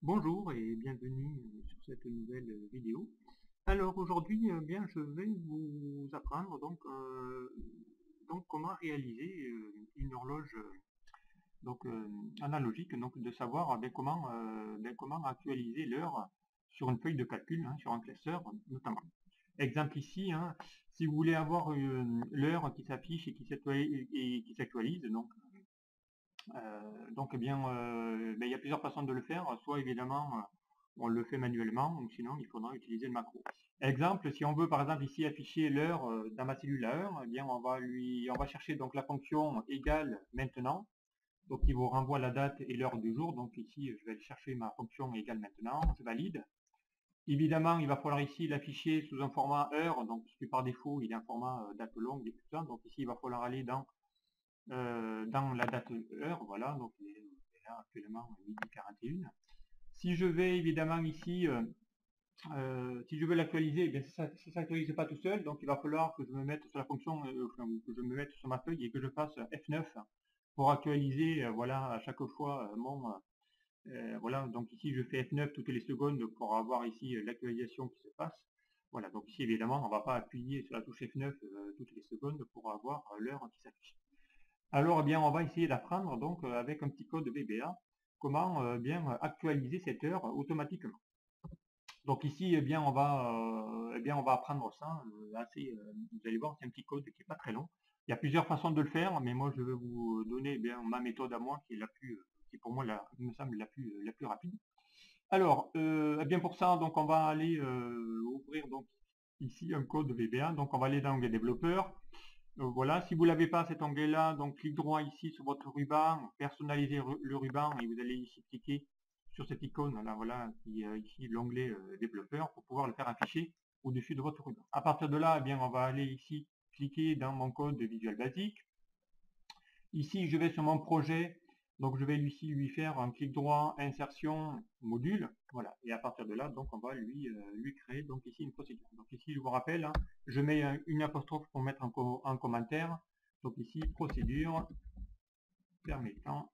Bonjour et bienvenue sur cette nouvelle vidéo. Alors aujourd'hui, bien, je vais vous apprendre donc comment réaliser une horloge donc analogique, donc de savoir comment actualiser l'heure sur une feuille de calcul, hein, sur un classeur notamment. Exemple ici, hein, si vous voulez avoir l'heure qui s'affiche et qui s'actualise, donc, eh bien, il y a plusieurs façons de le faire. Soit évidemment, on le fait manuellement, ou sinon il faudra utiliser le macro. Exemple, si on veut par exemple ici afficher l'heure dans ma cellule à heure, eh bien on va chercher donc la fonction égale maintenant, donc qui vous renvoie la date et l'heure du jour. Donc ici, je vais aller chercher ma fonction égale maintenant, je valide. Évidemment, il va falloir ici l'afficher sous un format heure, donc puisque par défaut il est un format date longue et tout ça. Donc ici, il va falloir aller dans la date heure, voilà, donc il est là actuellement midi 41. Si je vais évidemment ici, si je veux l'actualiser, eh bien ça ne s'actualise pas tout seul, donc il va falloir que je me mette sur la fonction, que je me mette sur ma feuille et que je fasse F9 pour actualiser, voilà, à chaque fois voilà, donc ici je fais F9 toutes les secondes pour avoir ici l'actualisation qui se passe. Voilà, donc ici évidemment on ne va pas appuyer sur la touche F9 toutes les secondes pour avoir l'heure qui s'affiche. Alors, eh bien, on va essayer d'apprendre donc avec un petit code VBA comment bien actualiser cette heure automatiquement. Donc ici, on va apprendre ça vous allez voir, c'est un petit code qui n'est pas très long. Il y a plusieurs façons de le faire, mais moi je vais vous donner bien ma méthode à moi qui est qui pour moi il me semble la plus rapide. Alors, bien pour ça, donc on va aller ouvrir donc ici un code VBA. Donc on va aller dans l'onglet développeur. Voilà, si vous l'avez pas cet onglet-là, donc clic droit ici sur votre ruban, personnalisez le ruban et vous allez ici cliquer sur cette icône là, voilà, qui est ici l'onglet développeur pour pouvoir le faire afficher au-dessus de votre ruban. À partir de là, eh bien, on va aller ici cliquer dans mon code Visual Basic. Ici, je vais sur mon projet, donc je vais ici lui faire un clic droit, insertion, module, voilà. Et à partir de là, donc on va lui créer donc ici une procédure. Donc ici, je vous rappelle, hein, je mets une apostrophe pour mettre en commentaire. Donc ici, procédure permettant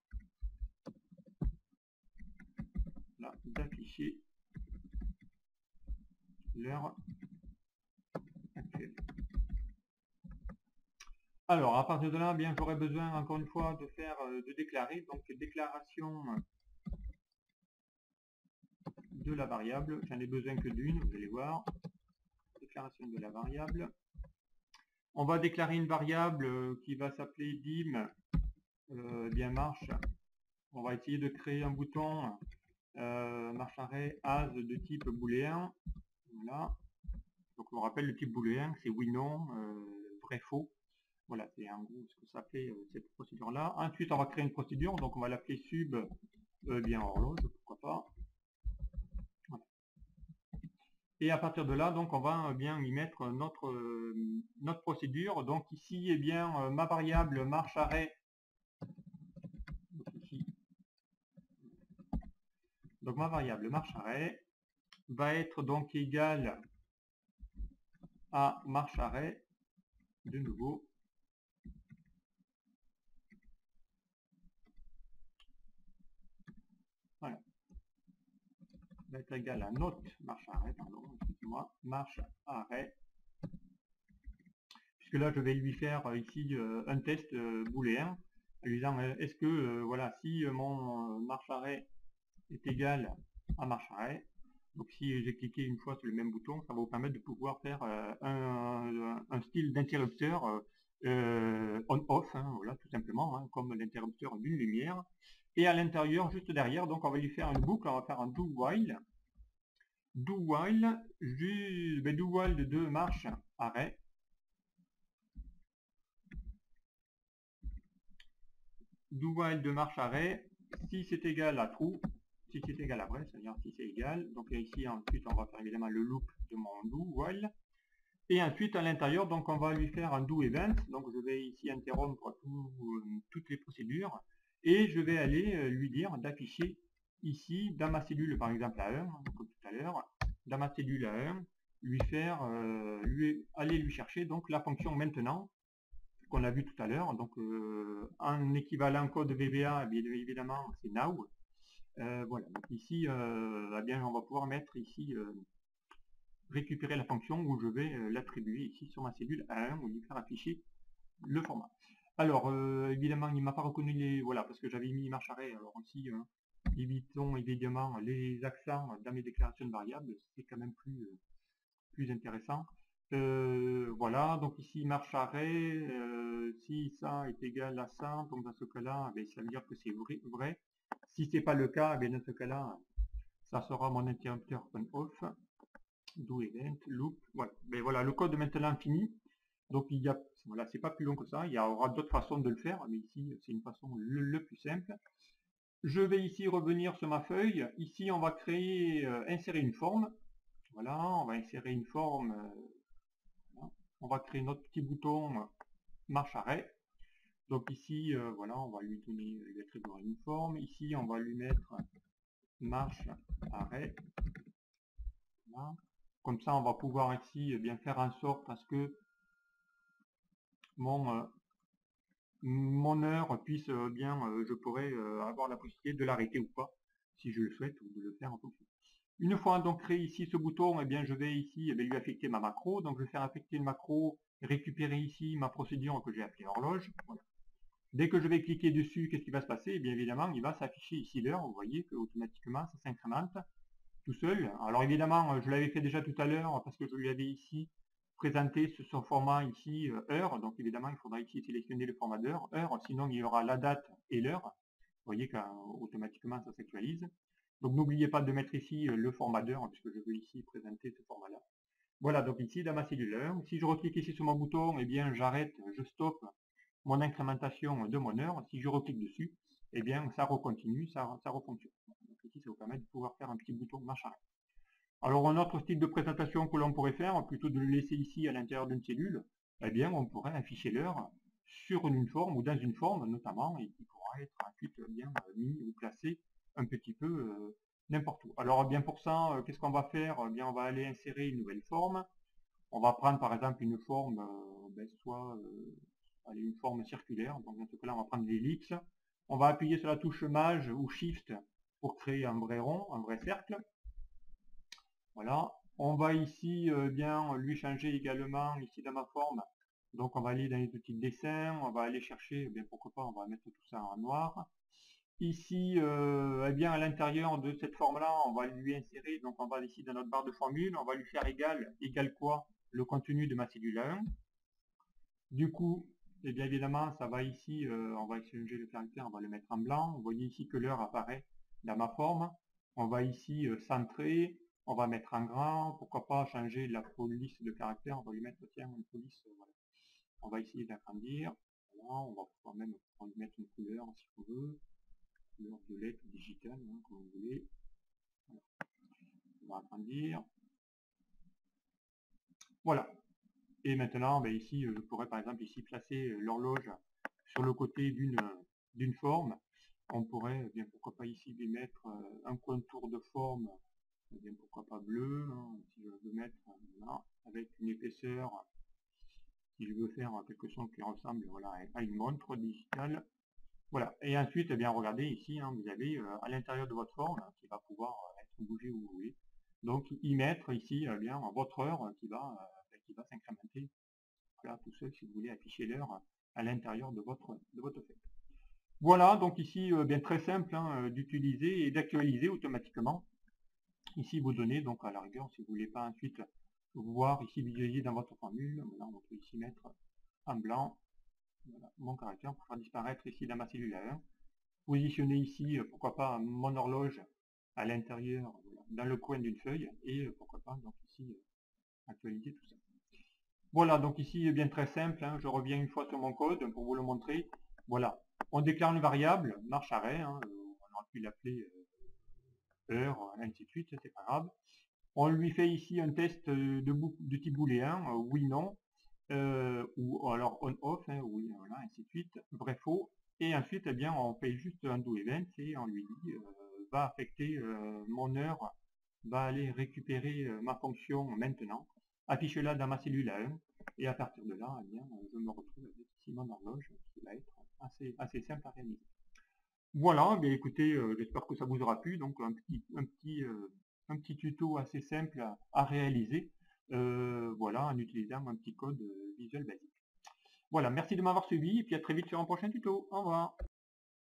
d'afficher l'heure actuelle. Alors, à partir de là, bien, j'aurai besoin encore une fois de déclarer, donc déclaration de la variable. J'en ai besoin que d'une, vous allez voir. Déclaration de la variable. On va déclarer une variable qui va s'appeler dim bien marche. On va essayer de créer un bouton marche arrêt as de type booléen. Voilà. Donc on rappelle le type booléen, c'est oui non, vrai faux. Voilà, c'est en gros ce que ça fait cette procédure là. Ensuite on va créer une procédure, donc on va l'appeler sub bien horloge, pourquoi pas. Voilà. Et à partir de là, donc on va bien y mettre notre procédure. Donc ici, eh bien, ma variable marche arrêt. Donc ma variable marche arrêt va être donc égale à marche arrêt de nouveau. Voilà. Va être égal à note marche arrêt, pardon, excusez-moi, marche arrêt. Puisque là je vais lui faire ici un test booléen, en lui disant est-ce que voilà, si mon marche arrêt est égal à marche arrêt, donc si j'ai cliqué une fois sur le même bouton, ça va vous permettre de pouvoir faire un style d'interrupteur on-off, hein, voilà, tout simplement, hein, comme l'interrupteur d'une lumière. Et à l'intérieur, juste derrière, donc on va lui faire une boucle, on va faire un do while. Do while de marche arrêt. Do while de marche arrêt, si c'est égal à true, si c'est égal à vrai, c'est-à-dire si c'est égal. Donc ici, ensuite, on va faire évidemment le loop de mon do while. Et ensuite, à l'intérieur, donc on va lui faire un do event. Donc je vais ici interrompre toutes les procédures. Et je vais aller lui dire d'afficher ici, dans ma cellule par exemple à 1, comme tout à l'heure, dans ma cellule à 1, aller lui chercher donc la fonction maintenant qu'on a vu tout à l'heure. Donc en équivalent code VBA, bien évidemment, c'est now. Voilà, donc ici, eh bien, on va pouvoir mettre ici, récupérer la fonction où je vais l'attribuer ici sur ma cellule à 1 ou lui faire afficher le format. Alors, évidemment, il m'a pas reconnu les... Voilà, parce que j'avais mis marche arrêt. Alors aussi, évitons évidemment les accents dans mes déclarations de variables. C'est quand même plus intéressant. Voilà, donc ici, marche arrêt. Si ça est égal à ça, donc dans ce cas-là, ça veut dire que c'est vrai. Si c'est pas le cas, dans ce cas-là, ça sera mon interrupteur on-off, do event, loop. Voilà, voilà, le code maintenant fini. Donc il y a, voilà, c'est pas plus long que ça, il y aura d'autres façons de le faire, mais ici c'est une façon le plus simple. Je vais ici revenir sur ma feuille, ici on va créer, insérer une forme, voilà, on va insérer une forme, voilà. On va créer notre petit bouton marche arrêt, donc ici, voilà, on va lui donner, lui attribuer une forme, ici on va lui mettre marche arrêt, voilà. Comme ça on va pouvoir ici bien faire en sorte à ce que mon heure puisse je pourrais avoir la possibilité de l'arrêter ou pas, si je le souhaite, ou de le faire en fonction. Une fois donc créé ici ce bouton, je vais ici lui affecter ma macro. Donc je vais faire affecter le macro, récupérer ici ma procédure que j'ai appelée horloge. Voilà. Dès que je vais cliquer dessus, qu'est-ce qui va se passer? Bien évidemment, il va s'afficher ici l'heure. Vous voyez que automatiquement ça s'incrémente tout seul. Alors évidemment, je l'avais fait déjà tout à l'heure parce que je lui avais ici présenté son format ici heure. Donc évidemment, il faudra ici sélectionner le format d'heure, sinon il y aura la date et l'heure. Vous voyez qu'automatiquement ça s'actualise. Donc n'oubliez pas de mettre ici le format d'heure puisque je veux ici présenter ce format-là. Voilà, donc ici dans ma cellule heure, si je reclique ici sur mon bouton, j'arrête, je stoppe mon incrémentation de mon heure. Si je reclique dessus, ça recontinue, ça refonctionne. Donc ici, ça vous permet de pouvoir faire un petit bouton marche arrêt. Alors un autre style de présentation que l'on pourrait faire, plutôt de le laisser ici à l'intérieur d'une cellule, on pourrait afficher l'heure sur une forme ou dans une forme notamment, et qui pourra être ensuite mis ou placé un petit peu n'importe où. Alors pour ça, qu'est-ce qu'on va faire? On va aller insérer une nouvelle forme. On va prendre par exemple une forme, une forme circulaire. Donc dans ce cas-là, on va prendre l'ellipse. On va appuyer sur la touche Maj ou Shift pour créer un vrai rond, un vrai cercle. Voilà. On va ici lui changer également ici dans ma forme. Donc on va aller dans les outils de dessin, on va aller chercher, pourquoi pas, on va mettre tout ça en noir. Ici, à l'intérieur de cette forme-là, on va lui insérer, donc on va ici dans notre barre de formule, on va lui faire égal quoi le contenu de ma cellule 1. Du coup, évidemment, ça va ici, on va changer le caractère, on va le mettre en blanc. Vous voyez ici que l'heure apparaît dans ma forme. On va ici centrer, on va mettre en grand, pourquoi pas changer la police de caractère, on va lui mettre une police, voilà. On va essayer d'agrandir, voilà, on va pouvoir même lui mettre une couleur si on veut, couleur violette ou digitale, comme vous voulez. Voilà. On va agrandir. Voilà. Et maintenant, ici, je pourrais par exemple ici placer l'horloge sur le côté d'une forme. On pourrait, pourquoi pas ici lui mettre un contour de forme, pourquoi pas bleu, si je veux mettre là, avec une épaisseur, si je veux faire quelque chose qui ressemble à une montre digitale. Voilà. Et ensuite, regardez ici, vous avez à l'intérieur de votre forme qui va pouvoir être bougée où vous voulez. Donc y mettre ici votre heure qui va s'incrémenter tout seul si vous voulez afficher l'heure à l'intérieur de votre feuille. Voilà, donc ici très simple d'utiliser et d'actualiser automatiquement ici vos données, donc à la rigueur si vous voulez pas ensuite voir ici visualiser dans votre formule, voilà, on peut ici mettre en blanc mon caractère pour faire disparaître ici dans ma cellule 1. Positionner ici pourquoi pas mon horloge à l'intérieur, dans le coin d'une feuille, et pourquoi pas donc ici actualiser tout ça. Voilà, donc ici très simple, je reviens une fois sur mon code pour vous le montrer. Voilà, on déclare une variable, marche arrêt, on aurait pu l'appeler heure, ainsi de suite, c'est pas grave. On lui fait ici un test de type booléen, oui, non, ou alors on-off, oui, voilà, ainsi de suite, vrai, faux. Et ensuite, on fait juste un do event et on lui dit, va affecter mon heure, va aller récupérer ma fonction maintenant, affiche-la dans ma cellule 1, et à partir de là, je me retrouve avec ici mon horloge qui va être assez simple à réaliser. Voilà, bien écoutez, j'espère que ça vous aura plu. Donc un petit tuto assez simple à réaliser, voilà, en utilisant un petit code Visual Basic. Voilà, merci de m'avoir suivi et puis à très vite sur un prochain tuto. Au revoir.